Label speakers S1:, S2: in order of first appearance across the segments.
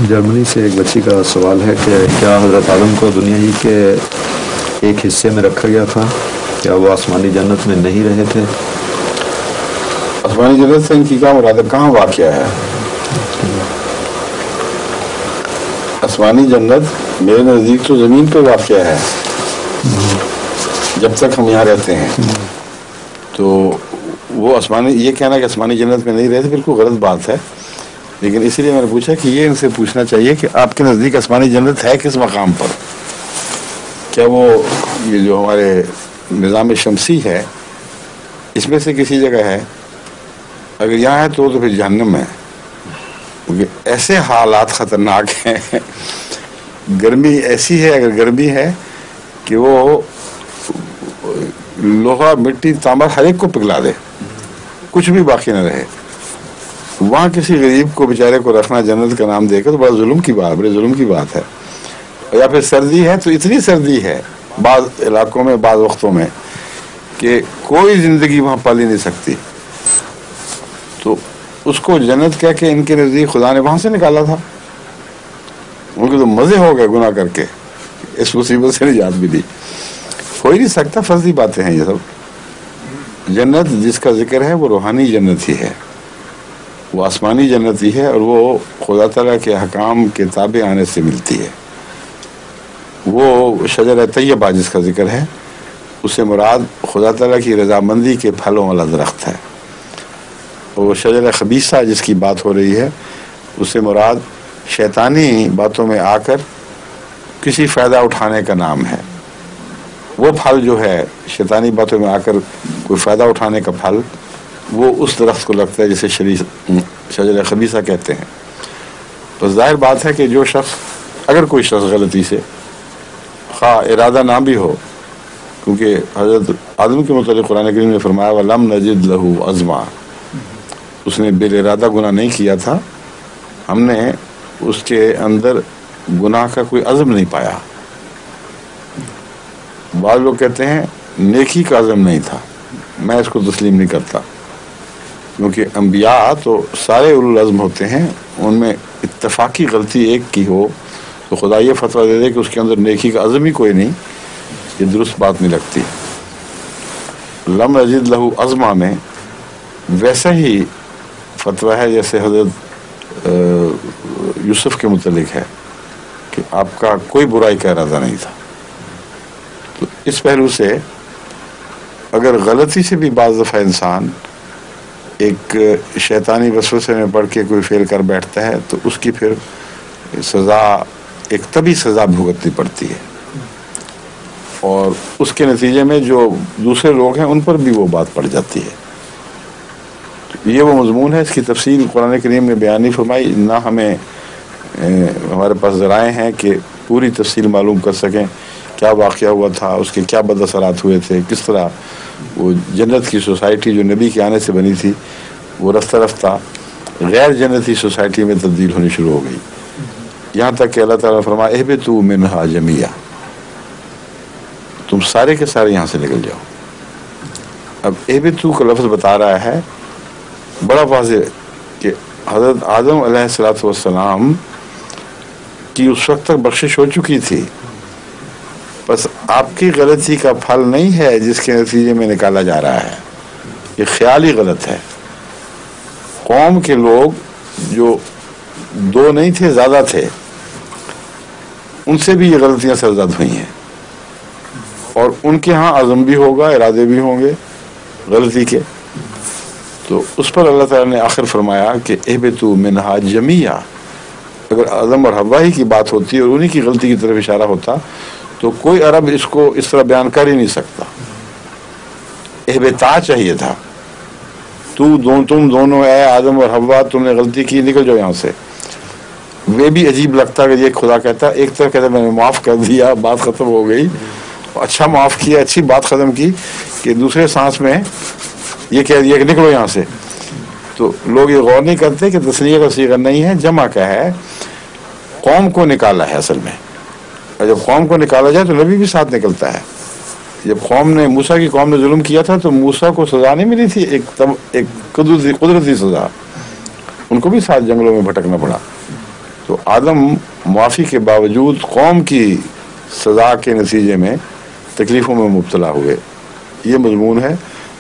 S1: جرمنی سے ایک بچی کا سوال ہے کہ کیا حضرت آدم کو دنیا ہی کے ایک حصے میں رکھا گیا تھا؟ کیا وہ آسمانی جنت میں نہیں رہے تھے؟
S2: آسمانی جنت سے ان کی کیا مراد ہے؟ کہاں واقع ہے آسمانی جنت؟ میرے نزدیک تو زمین پہ واقع ہے جب تک ہم یہاں رہتے ہیں. تو وہ آسمانی، یہ کہنا کہ آسمانی جنت میں نہیں رہتے بالکل غلط بات ہے. لیکن اسی لیے میں نے پوچھا کہ یہ ان سے پوچھنا چاہیے کہ آپ کے نزدیک آسمانی جنت ہے کس مقام پر؟ کیا وہ یہ جو ہمارے نظام شمسی ہے اس میں سے کسی جگہ ہے؟ اگر یہاں ہے تو پھر جہنم ہے، کیونکہ ایسے حالات خطرناک ہیں. گرمی ایسی ہے، اگر گرمی ہے کہ وہ لوہا، مٹی، تانبا ہر ایک کو پگھلا دے، کچھ بھی باقی نہ رہے. وہاں کسی غریب کو بیچارے کو رکھنا جنت کا نام دے کر تو بڑے ظلم کی بات ہے. یا پھر سردی ہے تو اتنی سردی ہے بعض علاقوں میں، بعض وقتوں میں، کہ کوئی زندگی وہاں پال ہی نہیں سکتی. تو اس کو جنت کہہ کے ان کے نزدیک خدا نے وہاں سے نکالا تھا. ان کے تو مزے ہو گئے گناہ کر کے، اس مصیبت سے نجات بھی دی. ہو ہی نہیں سکتا، فرضی باتیں ہیں یہ سب. جنت جس کا ذکر ہے وہ روحانی جنت ہی ہے، وہ آسمانی جنت ہی ہے، اور وہ خدا تعالیٰ کے احکام کے تابع آنے سے ملتی ہے. وہ شجر طیبہ جس کا ذکر ہے اس سے مراد خدا تعالیٰ کی رضامندی کے پھلوں والا درخت ہے. وہ شجر خبیثہ جس کی بات ہو رہی ہے اس سے مراد شیطانی باتوں میں آ کر کسی فائدہ اٹھانے کا نام ہے. وہ پھل جو ہے شیطانی باتوں میں آ کر کوئی فائدہ اٹھانے کا پھل، وہ اس درخت کو لگتا ہے جسے شجر خبیثہ کہتے ہیں. تو ظاہر بات ہے کہ جو شخص، اگر کوئی شخص غلطی سے، خواہ ارادہ نہ بھی ہو، کیونکہ حضرت آدم کے متعلق قرآن کریم نے فرمایا وَلَمْ نَجِدْ لَهُ عَزْمًا، اس نے بے ارادہ گناہ نہیں کیا تھا، ہم نے اس کے اندر گناہ کا کوئی عزم نہیں پایا. بعض لوگ کہتے ہیں نیکی کا عزم نہیں تھا. میں اس کو تسلیم نہیں کرتا، کیونکہ انبیاء تو سارے اولو العزم ہوتے ہیں، ان میں اتفاقی غلطی ایک کی ہو تو خدا یہ فتویٰ دے دے کہ اس کے اندر نیکی کا عزم ہی کوئی نہیں، یہ درست بات نہیں لگتی. لم نجد لہو عزمہ میں ویسا ہی فتویٰ ہے جیسے حضرت یوسف کے متعلق ہے کہ آپ کا کوئی برائی کا ارادہ نہیں تھا. تو اس پہلو سے اگر غلطی سے بھی بعض دفعہ انسان ایک شیطانی وسوسے میں پڑھ کے کوئی فعل کر بیٹھتا ہے تو اس کی پھر سزا، ایک طبی سزا بھگتنی پڑتی ہے، اور اس کے نتیجے میں جو دوسرے لوگ ہیں ان پر بھی وہ بات پڑ جاتی ہے. یہ وہ مضمون ہے، اس کی تفصیل قرآن کریم نے بیان نہیں فرمائی، نہ ہمیں ہمارے پاس ذرائع ہیں کہ پوری تفصیل معلوم کر سکیں کیا واقعہ ہوا تھا، اس کے کیا بد اثرات ہوئے تھے، کس طرح وہ جنت کی سوسائٹی جو نبی کے آنے سے بنی تھی وہ رفتہ رفتہ غیر جنتی سوسائٹی میں تبدیل ہونی شروع ہو گئی، یہاں تک کہ اللہ تعالیٰ نے فرمایا اہبطوا منہا جمیعا، تم سارے کے سارے یہاں سے نکل جاؤ. اب اہبطوا کا لفظ بتا رہا ہے بڑا واضح کہ حضرت آدم علیہ السلام کی اس وقت تک بخشش ہو چکی تھی، بس آپ کی غلطی کا پھل نہیں ہے جس کے نتیجے میں نکالا جا رہا ہے، یہ خیال ہی غلط ہے. قوم کے لوگ جو دو نہیں تھے، زیادہ تھے، ان سے بھی یہ غلطیاں سرزد ہوئی ہیں، اور ان کے ہاں عزم بھی ہوگا، ارادے بھی ہوں گے غلطی کے. تو اس پر اللہ تعالیٰ نے آخر فرمایا کہ اہبطوا منہا جمیعا. اگر آدم اور حوا ہی کی بات ہوتی اور انہی کی غلطی کی طرف اشارہ ہوتا تو کوئی عرب اس کو اس طرح بیان کر ہی نہیں سکتا. اہبطا چاہیے تھا، تم دونوں اے آدم اور حوا تم نے غلطی کی، نکل جاؤ یہاں سے. وہ بھی عجیب لگتا کہ یہ خدا کہتا، ایک طرف کہتا میں نے معاف کر دیا، بات ختم ہو گئی، اچھا معاف کیا، اچھی بات ختم کی، کہ دوسرے سانس میں یہ کہہ دیا کہ نکلو یہاں سے. تو لوگ یہ غور نہیں کرتے کہ تثنیہ کا صیغہ نہیں ہے، جمع کا ہے. قوم کو نکالا ہے اصل میں، اور جب قوم کو نکالا جائے تو نبی بھی ساتھ نکلتا ہے. جب موسیٰ کی قوم نے ظلم کیا تھا تو موسیٰ کو سزا نہیں ملی تھی، ایک قدرتی سزا. ان کو بھی 7 جنگلوں میں بھٹکنا پڑا. تو آدم معافی کے باوجود قوم کی سزا کے نتیجے میں تکلیفوں میں مبتلا ہوئے. یہ مضمون ہے.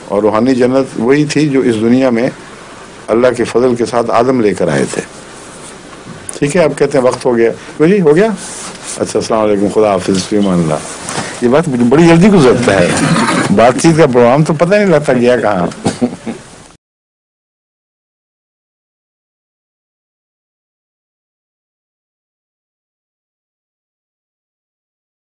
S2: اور روحانی جنت وہی تھی جو اس دنیا میں اللہ کے فضل کے ساتھ آدم لے کر آئے تھے. ٹھیک ہے, آپ کہتے ہیں وقت ہو گیا. جی ہو گیا. اچھا, السلام علیکم, خدا حافظ, فی امان اللہ. یہ بات بڑی جلدی گزرتا ہے, بات چیت کا پروگرام تو پتہ نہیں لگتا گیا کہاں.